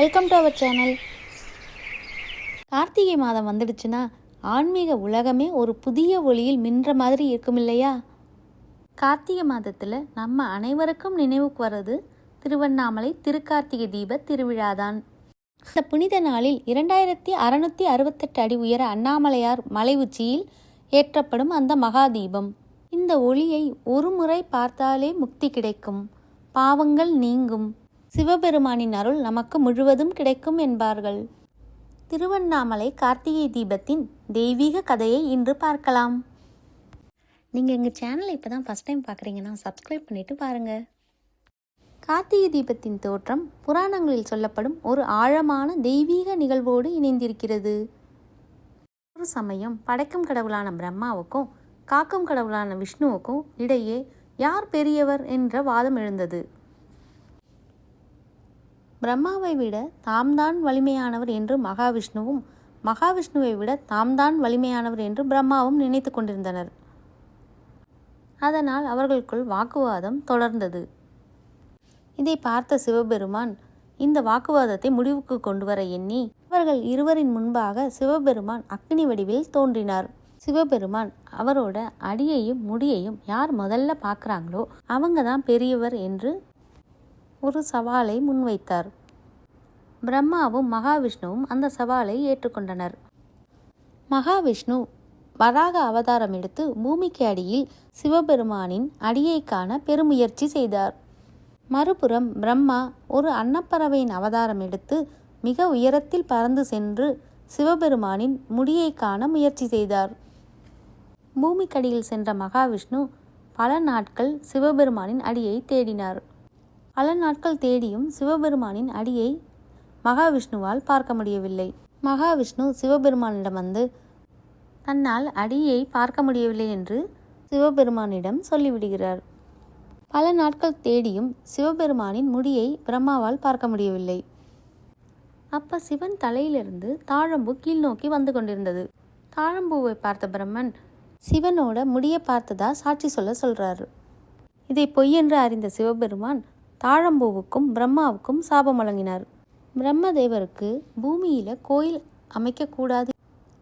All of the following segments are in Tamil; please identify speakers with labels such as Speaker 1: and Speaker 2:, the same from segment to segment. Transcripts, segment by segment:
Speaker 1: Welcome to our channel. கார்த்திகை மாதம் வந்துடுச்சுன்னா ஆன்மீக உலகமே ஒரு புதிய ஒளியில் மின்ற மாதிரி இருக்கும் இல்லையா? கார்த்திகை மாதத்தில் நம்ம அனைவருக்கும் நினைவுக்கு வர்றது திருவண்ணாமலை திருக்கார்த்திகை தீப திருவிழாதான். இந்த புனித நாளில் 2668 அடி உயர அண்ணாமலையார் மலை உச்சியில் ஏற்றப்படும் அந்த மகா தீபம். இந்த ஒளியை ஒரு முறை பார்த்தாலே முக்தி கிடைக்கும், பாவங்கள் நீங்கும், சிவபெருமானின் அருள் நமக்கு முழுவதும் கிடைக்கும் என்பார்கள். திருவண்ணாமலை கார்த்திகை தீபத்தின் தெய்வீக கதையை இன்று பார்க்கலாம். நீங்கள் எங்கள் சேனலை இப்போ தான் ஃபஸ்ட் டைம் பார்க்குறீங்கன்னா சப்ஸ்கிரைப் பண்ணிவிட்டு பாருங்கள். கார்த்திகை தீபத்தின் தோற்றம் புராணங்களில் சொல்லப்படும் ஒரு ஆழமான தெய்வீக நிகழ்வோடு இணைந்திருக்கிறது. ஒரு சமயம் படைக்கும் கடவுளான பிரம்மாவுக்கும் காக்கும் கடவுளான விஷ்ணுவுக்கும் இடையே யார் பெரியவர் என்ற வாதம் எழுந்தது. பிரம்மாவை விட தாம்தான் வலிமையானவர் என்று மகாவிஷ்ணுவும், மகாவிஷ்ணுவை விட தாம்தான் வலிமையானவர் என்று பிரம்மாவும் நினைத்து கொண்டிருந்தனர். அதனால் அவர்களுக்குள் வாக்குவாதம் தொடர்ந்தது. இதை பார்த்த சிவபெருமான் இந்த வாக்குவாதத்தை முடிவுக்கு கொண்டு வர எண்ணி அவர்கள் இருவரின் முன்பாக சிவபெருமான் அக்னி வடிவில் தோன்றினார். சிவபெருமான் அவரோட அடியையும் முடியையும் யார் முதல்ல பார்க்குறாங்களோ அவங்க தான் பெரியவர் என்று ஒரு சவாலை முன்வைத்தார். பிரம்மாவும் மகாவிஷ்ணுவும் அந்த சவாலை ஏற்றுக்கொண்டனர். மகாவிஷ்ணு வராக அவதாரம் எடுத்து பூமிக்கு அடியில் சிவபெருமானின் அடியை காண பெருமுயற்சி செய்தார். மறுபுறம் பிரம்மா ஒரு அன்னப்பறவையின் அவதாரம் எடுத்து மிக உயரத்தில் பறந்து சென்று சிவபெருமானின் முடியை காண முயற்சி செய்தார். பூமிக்கடியில் சென்ற மகாவிஷ்ணு பல நாட்கள் சிவபெருமானின் அடியை தேடினார். பல நாட்கள் தேடியும் சிவபெருமானின் அடியை மகாவிஷ்ணுவால் பார்க்க முடியவில்லை. மகாவிஷ்ணு சிவபெருமானிடம் வந்து தன்னால் அடியை பார்க்க முடியவில்லை என்று சிவபெருமானிடம் சொல்லிவிடுகிறார். பல நாட்கள் தேடியும் சிவபெருமானின் முடியை பிரம்மாவால் பார்க்க முடியவில்லை. அப்ப சிவன் தலையிலிருந்து தாழம்பூ கீழ்நோக்கி வந்து கொண்டிருந்தது. தாழம்பூவை பார்த்த பிரம்மன் சிவனோட முடியை பார்த்ததா சாட்சி சொல்றாரு. இதை பொய்யென்று அறிந்த சிவபெருமான் தாழம்பூவுக்கும் பிரம்மாவுக்கும் சாபம் வழங்கினார். பிரம்மதேவருக்கு பூமியில கோயில் அமைக்கக்கூடாது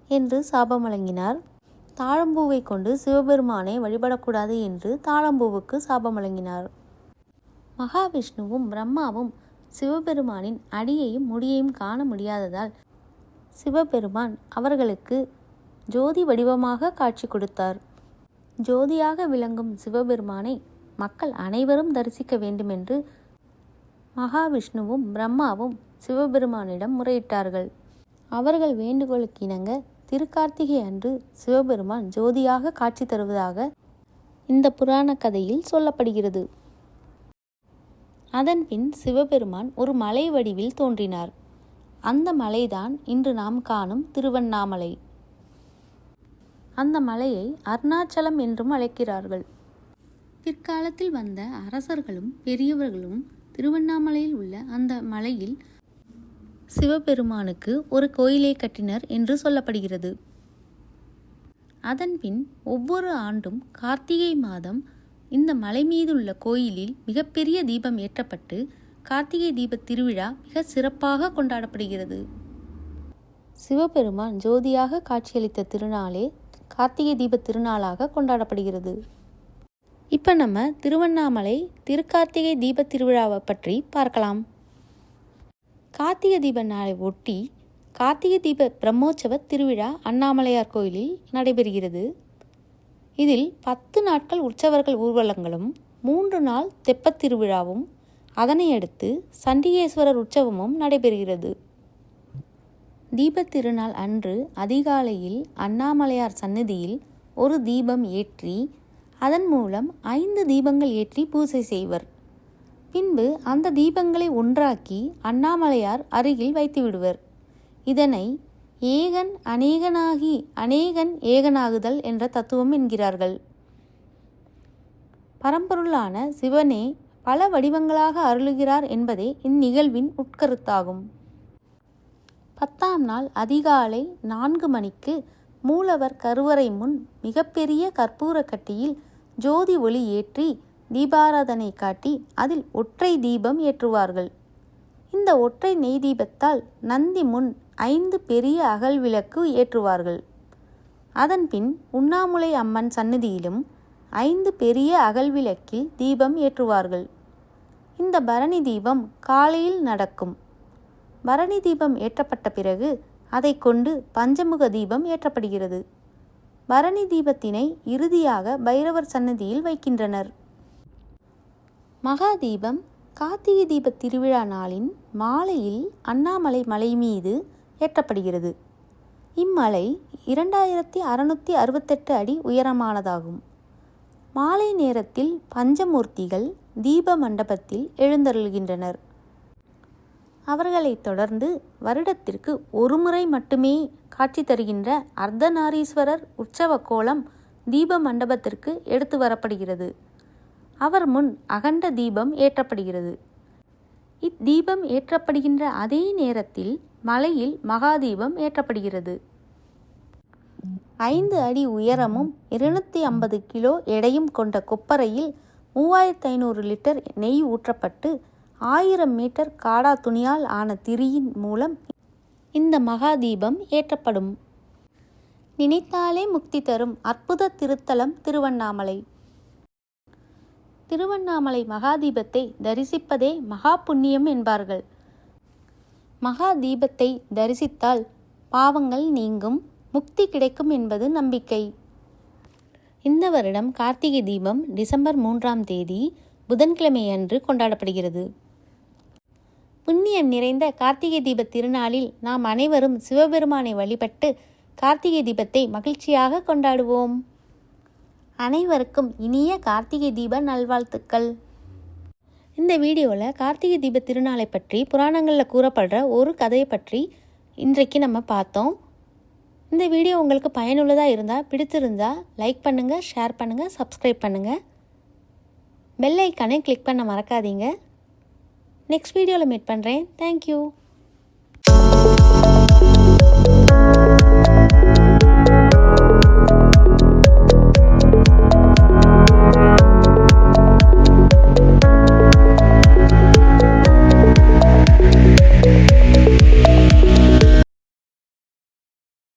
Speaker 1: என்று சாபம் வழங்கினார். தாழம்பூவை கொண்டு சிவபெருமானை வழிபடக்கூடாது என்று தாழம்பூவுக்கு சாபம் வழங்கினார். மகாவிஷ்ணுவும் பிரம்மாவும் சிவபெருமானின் அடியையும் முடியையும் காண முடியாததால் சிவபெருமான் அவர்களுக்கு ஜோதி வடிவமாக காட்சி கொடுத்தார். ஜோதியாக விளங்கும் சிவபெருமானை மக்கள் அனைவரும் தரிசிக்க வேண்டுமென்று மகாவிஷ்ணுவும் பிரம்மாவும் சிவபெருமானிடம் முறையிட்டார்கள். அவர்கள் வேண்டுகோளுக்கு இணங்க திருக்கார்த்திகை அன்று சிவபெருமான் ஜோதியாக காட்சி தருவதாக இந்த புராண கதையில் சொல்லப்படுகிறது. அதன்பின் சிவபெருமான் ஒரு மலை வடிவில் தோன்றினார். அந்த மலைதான் இன்று நாம் காணும் திருவண்ணாமலை. அந்த மலையை அருணாச்சலம் என்றும் அழைக்கிறார்கள். பிற்காலத்தில் வந்த அரசர்களும் பெரியவர்களும் திருவண்ணாமலையில் உள்ள அந்த மலையில் சிவபெருமானுக்கு ஒரு கோயிலை கட்டினர் என்று சொல்லப்படுகிறது. அதன்பின் ஒவ்வொரு ஆண்டும் கார்த்திகை மாதம் இந்த மலை மீதுள்ள கோயிலில் மிகப்பெரிய தீபம் ஏற்றப்பட்டு கார்த்திகை தீப திருவிழா மிக சிறப்பாக கொண்டாடப்படுகிறது. சிவபெருமான் ஜோதியாக காட்சியளித்த திருநாளே கார்த்திகை தீப திருநாளாக கொண்டாடப்படுகிறது. இப்போ நம்ம திருவண்ணாமலை திருக்கார்த்திகை தீப திருவிழாவை பற்றி பார்க்கலாம். கார்த்திகை தீப நாளை ஒட்டி கார்த்திகை தீப பிரம்மோற்சவ திருவிழா அண்ணாமலையார் கோயிலில் நடைபெறுகிறது. இதில் 10 நாட்கள் உற்சவர்கள் ஊர்வலங்களும் 3 நாள் தெப்பத் திருவிழாவும் அதனை அடுத்து சண்டிகேஸ்வரர் உற்சவமும் நடைபெறுகிறது. தீபத் திருநாள் அன்று அதிகாலையில் அண்ணாமலையார் சந்நிதியில் ஒரு தீபம் ஏற்றி அதன் மூலம் 5 தீபங்கள் ஏற்றி பூஜை செய்வர். பின்பு அந்த தீபங்களை ஒன்றாக்கி அண்ணாமலையார் அருகில் வைத்து விடுவர். இதனை ஏகன் அநேகனாகி அநேகன் ஏகனாகுதல் என்ற தத்துவம் என்கிறார்கள். பரம்பொருளான சிவனே பல வடிவங்களாக அருளுகிறார் என்பதே இந்நிகழ்வின் உட்கருத்தாகும். 10ஆம் நாள் அதிகாலை 4 மணிக்கு மூலவர் கருவறை முன் மிகப்பெரிய கற்பூர கட்டியில் ஜோதி ஒளி ஏற்றி தீபாராதனை காட்டி அதில் ஒற்றை தீபம் ஏற்றுவார்கள். இந்த ஒற்றை நெய் தீபத்தால் நந்தி முன் 5 பெரிய அகல் விளக்கு ஏற்றுவார்கள். அதன்பின் உண்ணாமுலை அம்மன் சந்நிதியிலும் 5 பெரிய அகல் விளக்கில் தீபம் ஏற்றுவார்கள். இந்த பரணி தீபம் காலையில் நடக்கும். பரணி தீபம் ஏற்றப்பட்ட பிறகு அதை கொண்டு பஞ்சமுக தீபம் ஏற்றப்படுகிறது. பரணி தீபத்தினை இறுதியாக பைரவர் சன்னதியில் வைக்கின்றனர். மகா தீபம் கார்த்திகை தீப திருவிழா நாளின் மாலையில் அண்ணாமலை மலை மீது ஏற்றப்படுகிறது. இம்மலை 2668 அடி உயரமானதாகும். மாலை நேரத்தில் பஞ்சமூர்த்திகள் தீப மண்டபத்தில் எழுந்தருள்கின்றனர். அவர்களைத் தொடர்ந்து வருடத்திற்கு ஒரு முறை மட்டுமே காட்சி தருகின்ற அர்த்தநாரீஸ்வரர் உற்சவ கோலம் தீப மண்டபத்திற்கு எடுத்து வரப்படுகிறது. அவர் முன் அகண்ட தீபம் ஏற்றப்படுகிறது. இத்தீபம் ஏற்றப்படுகின்ற அதே நேரத்தில் மலையில் மகாதீபம் ஏற்றப்படுகிறது. 5 அடி உயரமும் 250 கிலோ எடையும் கொண்ட கொப்பரையில் 3500 லிட்டர் நெய் ஊற்றப்பட்டு 1000 மீட்டர் காடா துணியால் ஆன திரியின் மூலம் இந்த மகாதீபம் ஏற்றப்படும். நினைத்தாலே முக்தி தரும் அற்புத திருத்தலம் திருவண்ணாமலை. திருவண்ணாமலை மகாதீபத்தை தரிசிப்பதே மகா புண்ணியம் என்பார்கள். மகா தீபத்தை தரிசித்தால் பாவங்கள் நீங்கும், முக்தி கிடைக்கும் என்பது நம்பிக்கை. இந்த வருடம் கார்த்திகை தீபம் டிசம்பர் 3ஆம் தேதி புதன்கிழமை அன்று கொண்டாடப்படுகிறது. புண்ணியம் நிறைந்த கார்த்திகை தீப திருநாளில் நாம் அனைவரும் சிவபெருமானை வழிபட்டு கார்த்திகை தீபத்தை மகிழ்ச்சியாக கொண்டாடுவோம். அனைவருக்கும் இனிய கார்த்திகை தீப நல்வாழ்த்துக்கள். இந்த வீடியோவில் கார்த்திகை தீப திருநாளை பற்றி புராணங்களில் கூறப்படுற ஒரு கதையை பற்றி இன்றைக்கு நம்ம பார்த்தோம். இந்த வீடியோ உங்களுக்கு பயனுள்ளதாக இருந்தால், பிடித்திருந்தால் லைக் பண்ணுங்கள், ஷேர் பண்ணுங்கள், சப்ஸ்கிரைப் பண்ணுங்கள். பெல் ஐக்கானை கிளிக் பண்ண மறக்காதீங்க. நெக்ஸ்ட் வீடியோவில் மீட் பண்ணுறேன். தேங்க்யூ.